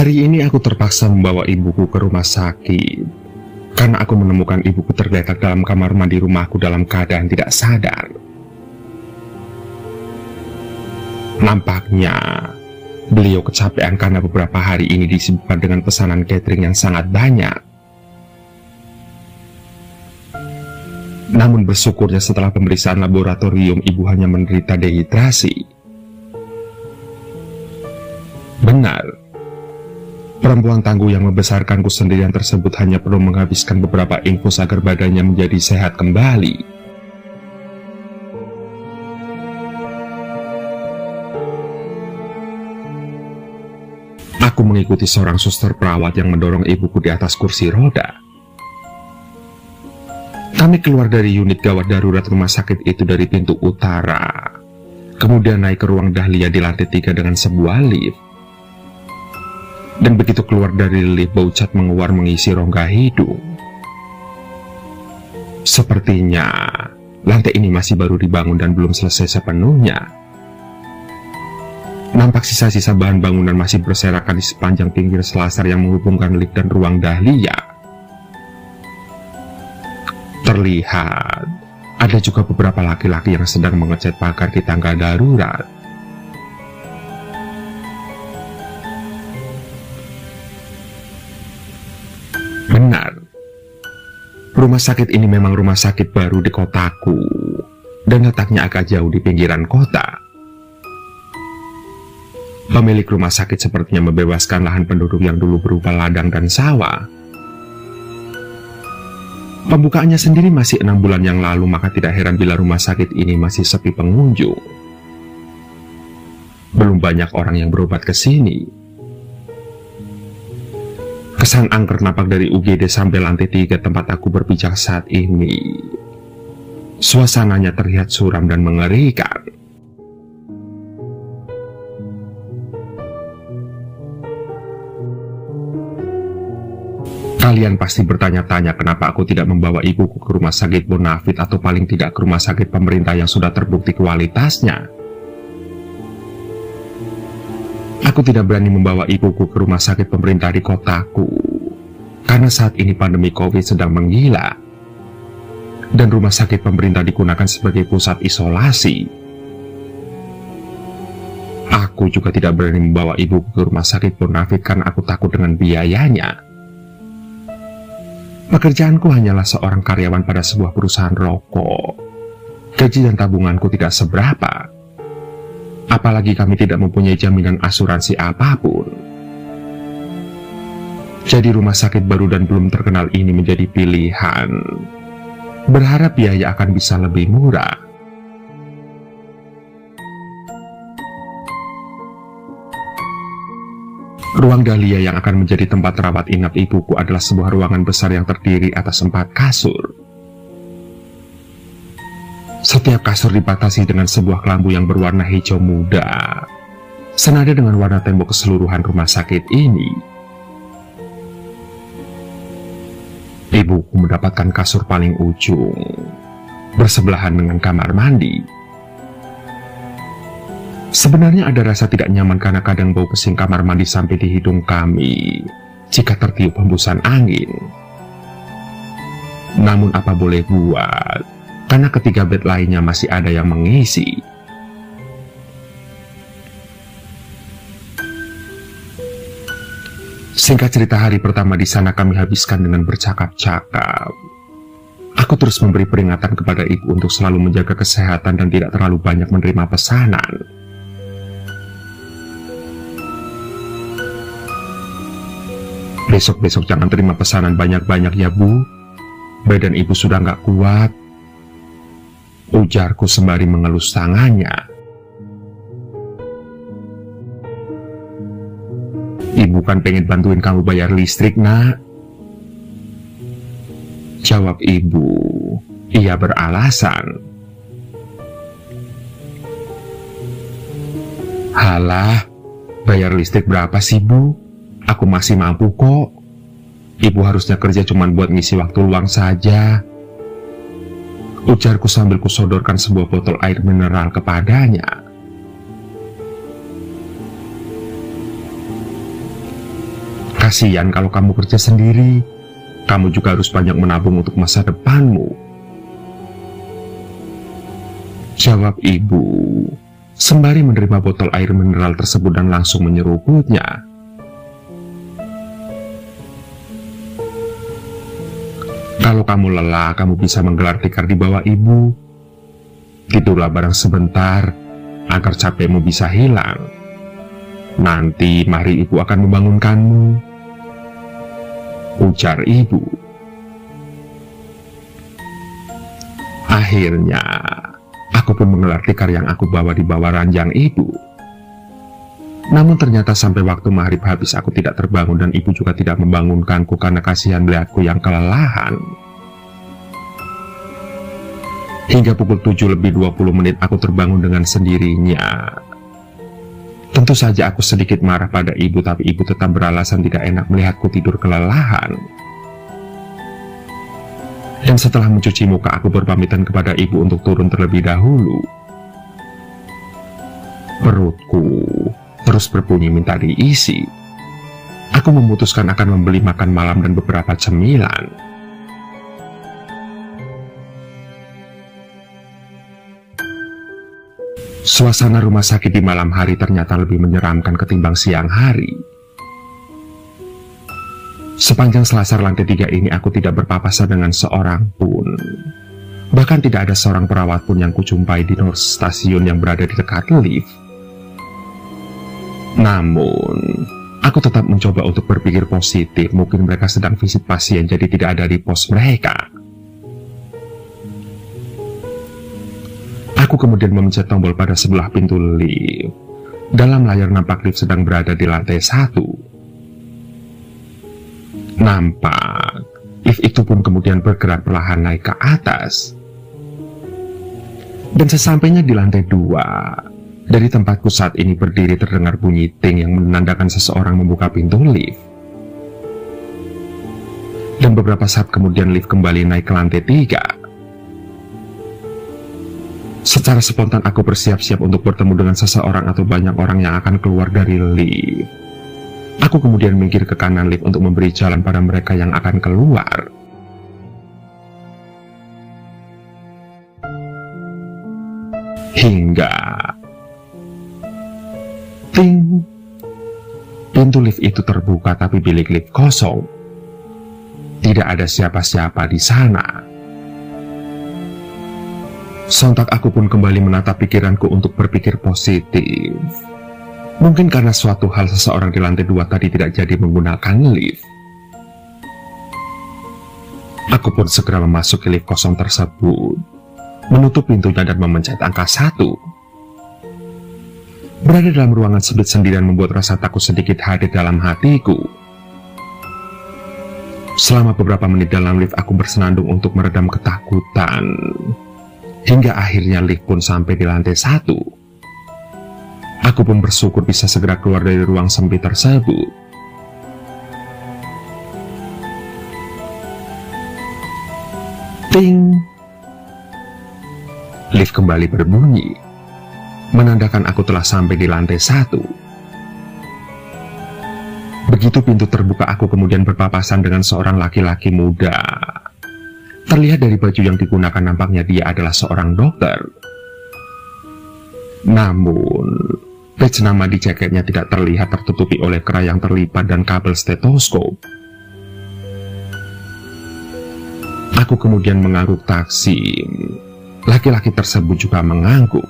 Hari ini aku terpaksa membawa ibuku ke rumah sakit karena aku menemukan ibuku tergeletak dalam kamar mandi rumahku dalam keadaan tidak sadar. Nampaknya beliau kecapean karena beberapa hari ini disibukkan dengan pesanan catering yang sangat banyak. Namun bersyukurnya setelah pemeriksaan laboratorium, ibu hanya menderita dehidrasi. Benar, perempuan tangguh yang membesarkanku sendirian tersebut hanya perlu menghabiskan beberapa infus agar badannya menjadi sehat kembali. Aku mengikuti seorang suster perawat yang mendorong ibuku di atas kursi roda. Kami keluar dari unit gawat darurat rumah sakit itu dari pintu utara, kemudian naik ke ruang dahlia di lantai 3 dengan sebuah lift. Dan begitu keluar dari lift, bau cat menguar mengisi rongga hidung. Sepertinya lantai ini masih baru dibangun dan belum selesai sepenuhnya. Nampak sisa-sisa bahan bangunan masih berserakan di sepanjang pinggir selasar yang menghubungkan lift dan ruang dahlia. Terlihat ada juga beberapa laki-laki yang sedang mengecat pagar di tangga darurat. Benar, rumah sakit ini memang rumah sakit baru di kotaku dan letaknya agak jauh di pinggiran kota. Pemilik rumah sakit sepertinya membebaskan lahan penduduk yang dulu berupa ladang dan sawah. Pembukaannya sendiri masih 6 bulan yang lalu, maka tidak heran bila rumah sakit ini masih sepi pengunjung. Belum banyak orang yang berobat ke sini. Kesan angker nampak dari UGD sampai lantai 3 tempat aku berpijak saat ini. Suasananya terlihat suram dan mengerikan. Kalian pasti bertanya-tanya kenapa aku tidak membawa ibuku ke rumah sakit bonafit atau paling tidak ke rumah sakit pemerintah yang sudah terbukti kualitasnya. Aku tidak berani membawa ibuku ke rumah sakit pemerintah di kotaku karena saat ini pandemi COVID sedang menggila dan rumah sakit pemerintah digunakan sebagai pusat isolasi. Aku juga tidak berani membawa ibuku ke rumah sakit bonafit karena aku takut dengan biayanya. Pekerjaanku hanyalah seorang karyawan pada sebuah perusahaan rokok. Gaji dan tabunganku tidak seberapa. Apalagi kami tidak mempunyai jaminan asuransi apapun. Jadi rumah sakit baru dan belum terkenal ini menjadi pilihan. Berharap biaya akan bisa lebih murah. Ruang dahlia yang akan menjadi tempat rawat inap ibuku adalah sebuah ruangan besar yang terdiri atas 4 kasur. Setiap kasur dibatasi dengan sebuah kelambu yang berwarna hijau muda, senada dengan warna tembok keseluruhan rumah sakit ini. Ibuku mendapatkan kasur paling ujung, bersebelahan dengan kamar mandi. Sebenarnya ada rasa tidak nyaman karena kadang bau pesing kamar mandi sampai di hidung kami jika tertiup hembusan angin. Namun apa boleh buat, karena ketiga bed lainnya masih ada yang mengisi. Singkat cerita, hari pertama di sana kami habiskan dengan bercakap-cakap. Aku terus memberi peringatan kepada ibu untuk selalu menjaga kesehatan dan tidak terlalu banyak menerima pesanan. Besok-besok jangan terima pesanan banyak-banyak ya Bu. Badan ibu sudah nggak kuat, ujarku sembari mengelus tangannya. Ibu kan pengen bantuin kamu bayar listrik, Nak. Jawab ibu. Ia beralasan. Halah, bayar listrik berapa sih Bu? Aku masih mampu kok. Ibu harusnya kerja cuma buat ngisi waktu luang saja. Ujarku sambil kusodorkan sebuah botol air mineral kepadanya. Kasihan kalau kamu kerja sendiri. Kamu juga harus banyak menabung untuk masa depanmu. Jawab ibu, sembari menerima botol air mineral tersebut dan langsung menyeruputnya. Kalau kamu lelah, kamu bisa menggelar tikar di bawah ibu. Tidurlah barang sebentar, agar capekmu bisa hilang. Nanti mari ibu akan membangunkanmu, ujar ibu. Akhirnya, aku pun menggelar tikar yang aku bawa di bawah ranjang ibu. Namun ternyata sampai waktu maghrib habis aku tidak terbangun dan ibu juga tidak membangunkanku karena kasihan melihatku yang kelelahan. Hingga pukul 7:20 aku terbangun dengan sendirinya. Tentu saja aku sedikit marah pada ibu, tapi ibu tetap beralasan tidak enak melihatku tidur kelelahan. Dan setelah mencuci muka, aku berpamitan kepada ibu untuk turun terlebih dahulu. Perutku terus berbunyi minta diisi. Aku memutuskan akan membeli makan malam dan beberapa cemilan. Suasana rumah sakit di malam hari ternyata lebih menyeramkan ketimbang siang hari. Sepanjang selasar lantai 3 ini aku tidak berpapasan dengan seorang pun. Bahkan tidak ada seorang perawat pun yang kujumpai di stasiun yang berada di dekat lift. Namun, aku tetap mencoba untuk berpikir positif. Mungkin mereka sedang visit pasien, jadi tidak ada di pos mereka. Aku kemudian memencet tombol pada sebelah pintu lift. Dalam layar nampak lift sedang berada di lantai 1. Nampak, lift itu pun kemudian bergerak perlahan naik ke atas. Dan sesampainya di lantai 2, dari tempatku saat ini berdiri terdengar bunyi ting yang menandakan seseorang membuka pintu lift. Dan beberapa saat kemudian lift kembali naik ke lantai 3. Secara spontan aku bersiap-siap untuk bertemu dengan seseorang atau banyak orang yang akan keluar dari lift. Aku kemudian minggir ke kanan lift untuk memberi jalan pada mereka yang akan keluar. Hingga ting, pintu lift itu terbuka tapi bilik lift kosong. Tidak ada siapa-siapa di sana. Sontak aku pun kembali menatap pikiranku untuk berpikir positif. Mungkin karena suatu hal seseorang di lantai 2 tadi tidak jadi menggunakan lift. Aku pun segera memasuki lift kosong tersebut, menutup pintunya dan memencet angka 1. Berada dalam ruangan sempit sendirian membuat rasa takut sedikit hadir dalam hatiku. Selama beberapa menit dalam lift aku bersenandung untuk meredam ketakutan. Hingga akhirnya lift pun sampai di lantai 1. Aku pun bersyukur bisa segera keluar dari ruang sempit tersebut. Ting! Lift kembali berbunyi, menandakan aku telah sampai di lantai 1. Begitu pintu terbuka, aku kemudian berpapasan dengan seorang laki-laki muda. Terlihat dari baju yang digunakan nampaknya dia adalah seorang dokter. Namun, badge nama di jaketnya tidak terlihat tertutupi oleh kerai yang terlipat dan kabel stetoskop. Aku kemudian mengangguk taksi. Laki-laki tersebut juga mengangguk.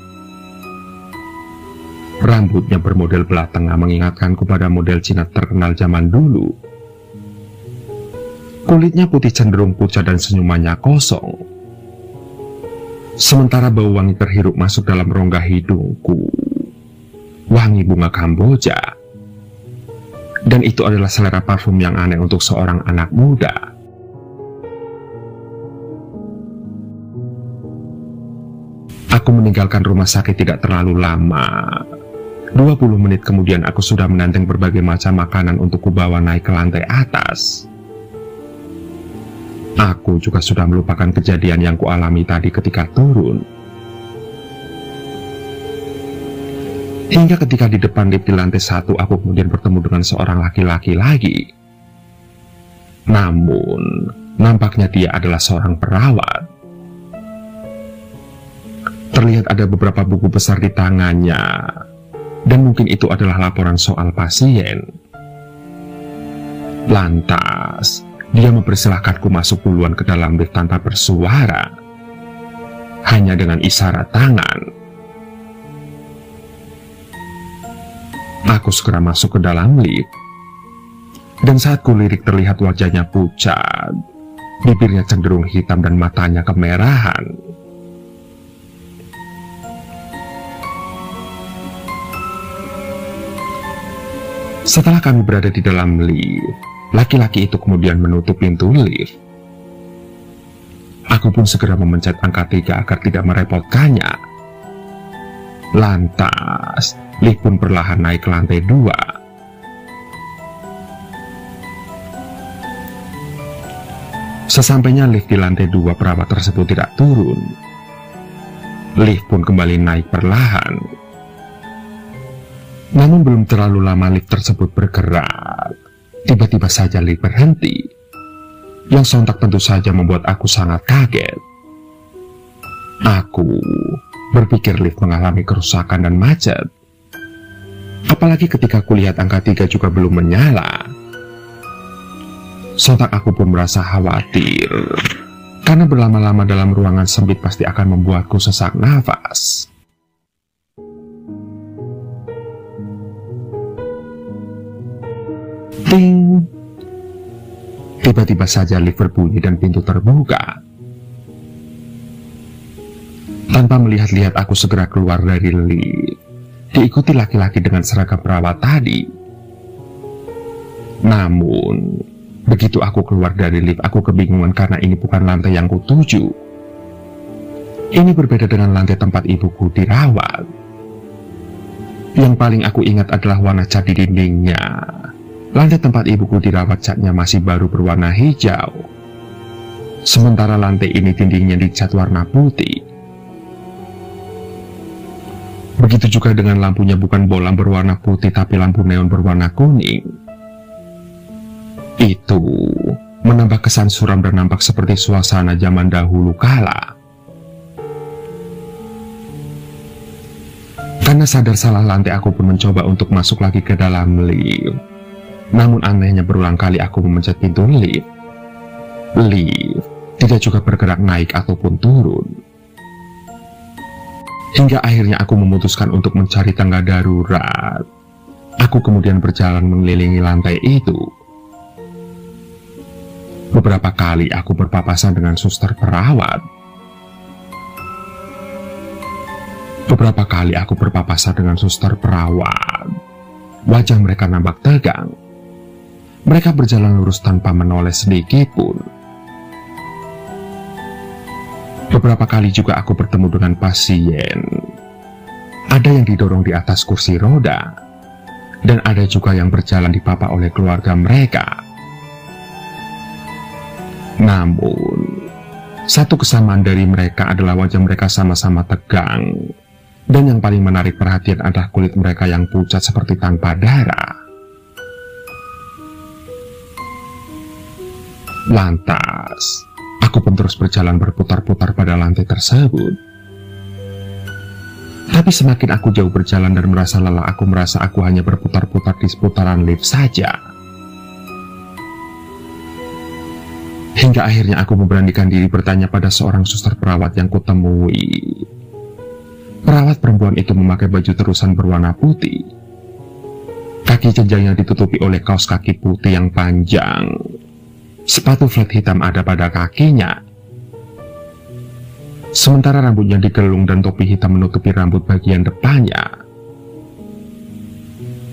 Rambutnya bermodel belah tengah mengingatkanku pada model Cina terkenal zaman dulu. Kulitnya putih cenderung pucat dan senyumannya kosong. Sementara bau wangi terhirup masuk dalam rongga hidungku. Wangi bunga Kamboja. Dan itu adalah selera parfum yang aneh untuk seorang anak muda. Aku meninggalkan rumah sakit tidak terlalu lama. 20 menit kemudian aku sudah menanteng berbagai macam makanan untuk kubawa naik ke lantai atas. Aku juga sudah melupakan kejadian yang kualami tadi ketika turun. Hingga ketika di depan lift di lantai 1, aku kemudian bertemu dengan seorang laki-laki lagi. Namun, nampaknya dia adalah seorang perawat. Terlihat ada beberapa buku besar di tangannya, dan mungkin itu adalah laporan soal pasien. Lantas, dia mempersilahkanku masuk duluan ke dalam lift tanpa bersuara, hanya dengan isyarat tangan. Aku segera masuk ke dalam lift, dan saat kulirik terlihat wajahnya pucat, bibirnya cenderung hitam dan matanya kemerahan. Setelah kami berada di dalam lift, laki-laki itu kemudian menutup pintu lift. Aku pun segera memencet angka 3 agar tidak merepotkannya. Lantas, lift pun perlahan naik ke lantai 2. Sesampainya lift di lantai 2, perawat tersebut tidak turun. Lift pun kembali naik perlahan. Namun belum terlalu lama lift tersebut bergerak. Tiba-tiba saja lift berhenti, yang sontak tentu saja membuat aku sangat kaget. Aku berpikir lift mengalami kerusakan dan macet. Apalagi ketika kulihat angka 3 juga belum menyala. Sontak aku pun merasa khawatir, karena berlama-lama dalam ruangan sempit pasti akan membuatku sesak nafas. Ting! Tiba-tiba saja lift berbunyi dan pintu terbuka. Tanpa melihat-lihat aku segera keluar dari lift, diikuti laki-laki dengan seragam perawat tadi. Namun, begitu aku keluar dari lift, aku kebingungan karena ini bukan lantai yang kutuju. Ini berbeda dengan lantai tempat ibuku dirawat. Yang paling aku ingat adalah warna cat di dindingnya. Lantai tempat ibuku dirawat catnya masih baru berwarna hijau. Sementara lantai ini dindingnya dicat warna putih. Begitu juga dengan lampunya, bukan bolam berwarna putih tapi lampu neon berwarna kuning. Itu menambah kesan suram dan nampak seperti suasana zaman dahulu kala. Karena sadar salah lantai, aku pun mencoba untuk masuk lagi ke dalam lift. Namun anehnya berulang kali aku memencet pintu lift. Lift tidak juga bergerak naik ataupun turun. Hingga akhirnya aku memutuskan untuk mencari tangga darurat. Aku kemudian berjalan mengelilingi lantai itu. Beberapa kali aku berpapasan dengan suster perawat. Wajah mereka nampak tegang. Mereka berjalan lurus tanpa menoleh sedikit pun. Beberapa kali juga aku bertemu dengan pasien. Ada yang didorong di atas kursi roda, dan ada juga yang berjalan dipapa oleh keluarga mereka. Namun, satu kesamaan dari mereka adalah wajah mereka sama-sama tegang. Dan yang paling menarik perhatian adalah kulit mereka yang pucat seperti tanpa darah. Lantas, aku pun terus berjalan berputar-putar pada lantai tersebut. Tapi semakin aku jauh berjalan dan merasa lelah, aku merasa aku hanya berputar-putar di seputaran lift saja. Hingga akhirnya aku memberanikan diri bertanya pada seorang suster perawat yang kutemui. Perawat perempuan itu memakai baju terusan berwarna putih. Kaki jenjangnya ditutupi oleh kaos kaki putih yang panjang. Sepatu flat hitam ada pada kakinya. Sementara rambutnya digelung dan topi hitam menutupi rambut bagian depannya.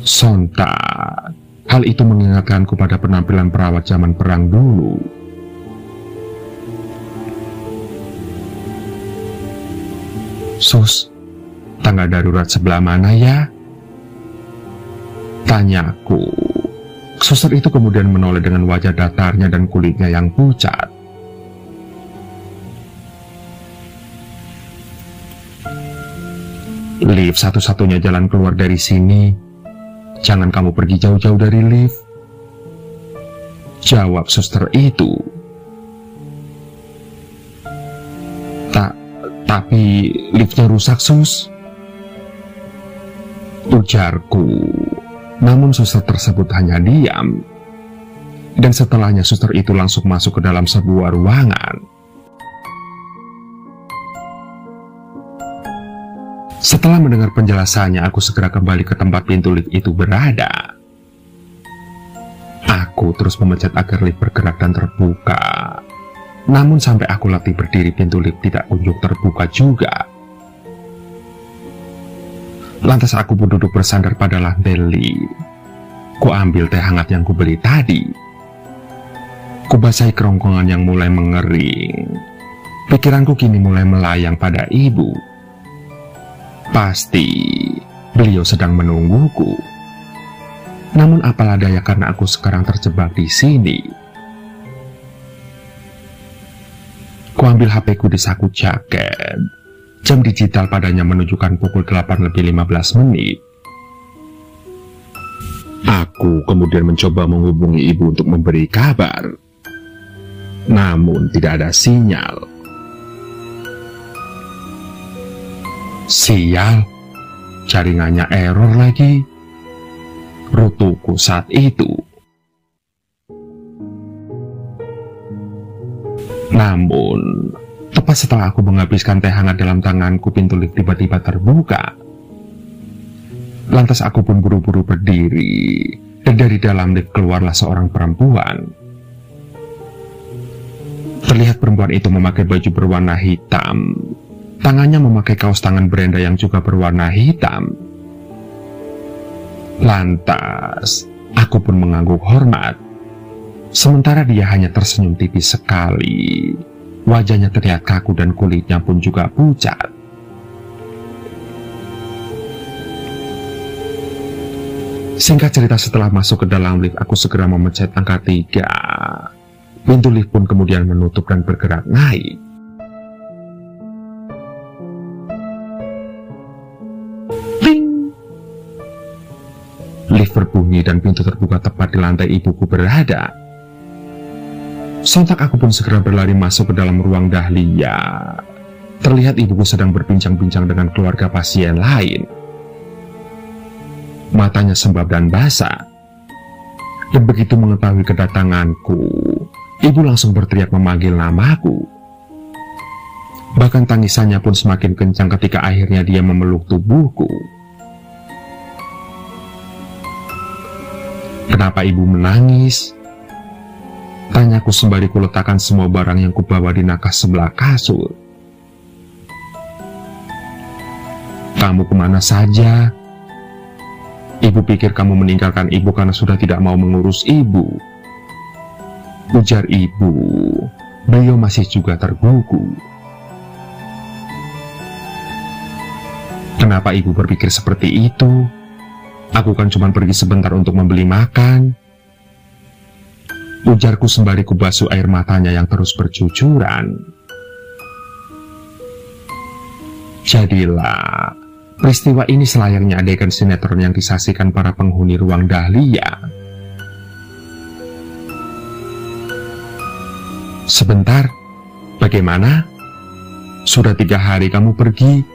Sontak, hal itu mengingatkanku pada penampilan perawat zaman perang dulu. "Sus, tangga darurat sebelah mana ya?" tanyaku. Suster itu kemudian menoleh dengan wajah datarnya dan kulitnya yang pucat. "Lift satu-satunya jalan keluar dari sini. Jangan kamu pergi jauh-jauh dari lift." Jawab suster itu. Tapi liftnya rusak, Sus. Ujarku. Namun suster tersebut hanya diam. Dan setelahnya suster itu langsung masuk ke dalam sebuah ruangan. Setelah mendengar penjelasannya, aku segera kembali ke tempat pintu lift itu berada. Aku terus memencet agar lift bergerak dan terbuka. Namun sampai aku latih berdiri, pintu lift tidak kunjung terbuka juga. Lantas aku pun duduk bersandar pada lantai lift. Ku ambil teh hangat yang kubeli tadi. Ku basahi kerongkongan yang mulai mengering. Pikiranku kini mulai melayang pada ibu. Pasti beliau sedang menungguku. Namun apalah daya karena aku sekarang terjebak di sini. Ku ambil HP-ku di saku jaket. Jam digital padanya menunjukkan pukul 8:15. Aku kemudian mencoba menghubungi ibu untuk memberi kabar. Namun tidak ada sinyal. Sial, jaringannya error lagi. Rutuku saat itu. Namun, tepat setelah aku menghabiskan teh hangat dalam tanganku, pintu lift tiba-tiba terbuka. Lantas aku pun buru-buru berdiri, dan dari dalam lift keluarlah seorang perempuan. Terlihat perempuan itu memakai baju berwarna hitam. Tangannya memakai kaos tangan Brenda yang juga berwarna hitam. Lantas, aku pun mengangguk hormat. Sementara dia hanya tersenyum tipis sekali. Wajahnya terlihat kaku dan kulitnya pun juga pucat. Singkat cerita, setelah masuk ke dalam lift, aku segera memencet angka 3. Pintu lift pun kemudian menutup dan bergerak naik. Ting! Lift berbunyi dan pintu terbuka tepat di lantai ibuku berada. Sontak aku pun segera berlari masuk ke dalam ruang Dahlia. Terlihat ibuku sedang berbincang-bincang dengan keluarga pasien lain. Matanya sembab dan basah. Dan begitu mengetahui kedatanganku, ibu langsung berteriak memanggil namaku. Bahkan tangisannya pun semakin kencang ketika akhirnya dia memeluk tubuhku. Kenapa ibu menangis? Tanyaku sembari kuletakkan semua barang yang kubawa di nakas sebelah kasur. Kamu kemana saja? Ibu pikir kamu meninggalkan ibu karena sudah tidak mau mengurus ibu. Ujar ibu. Beliau masih juga tergugu. Kenapa ibu berpikir seperti itu? Aku kan cuma pergi sebentar untuk membeli makan. Ujarku sembari kubasuh air matanya yang terus bercucuran. Jadilah, peristiwa ini selayaknya adegan sinetron yang disaksikan para penghuni ruang Dahlia. Sebentar, bagaimana? Sudah 3 hari kamu pergi,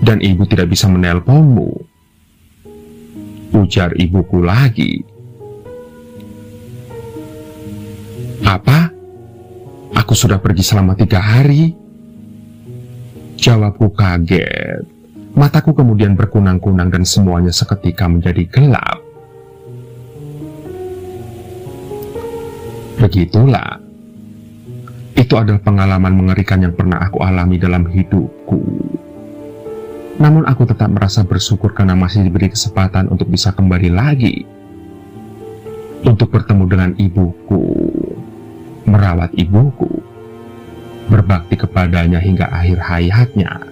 dan ibu tidak bisa menelponmu. Ujar ibuku lagi. Apa? Aku sudah pergi selama 3 hari? Jawabku kaget. Mataku kemudian berkunang-kunang dan semuanya seketika menjadi gelap. Begitulah. Itu adalah pengalaman mengerikan yang pernah aku alami dalam hidupku. Namun aku tetap merasa bersyukur karena masih diberi kesempatan untuk bisa kembali lagi. Untuk bertemu dengan ibuku. Merawat ibuku, berbakti kepadanya hingga akhir hayatnya.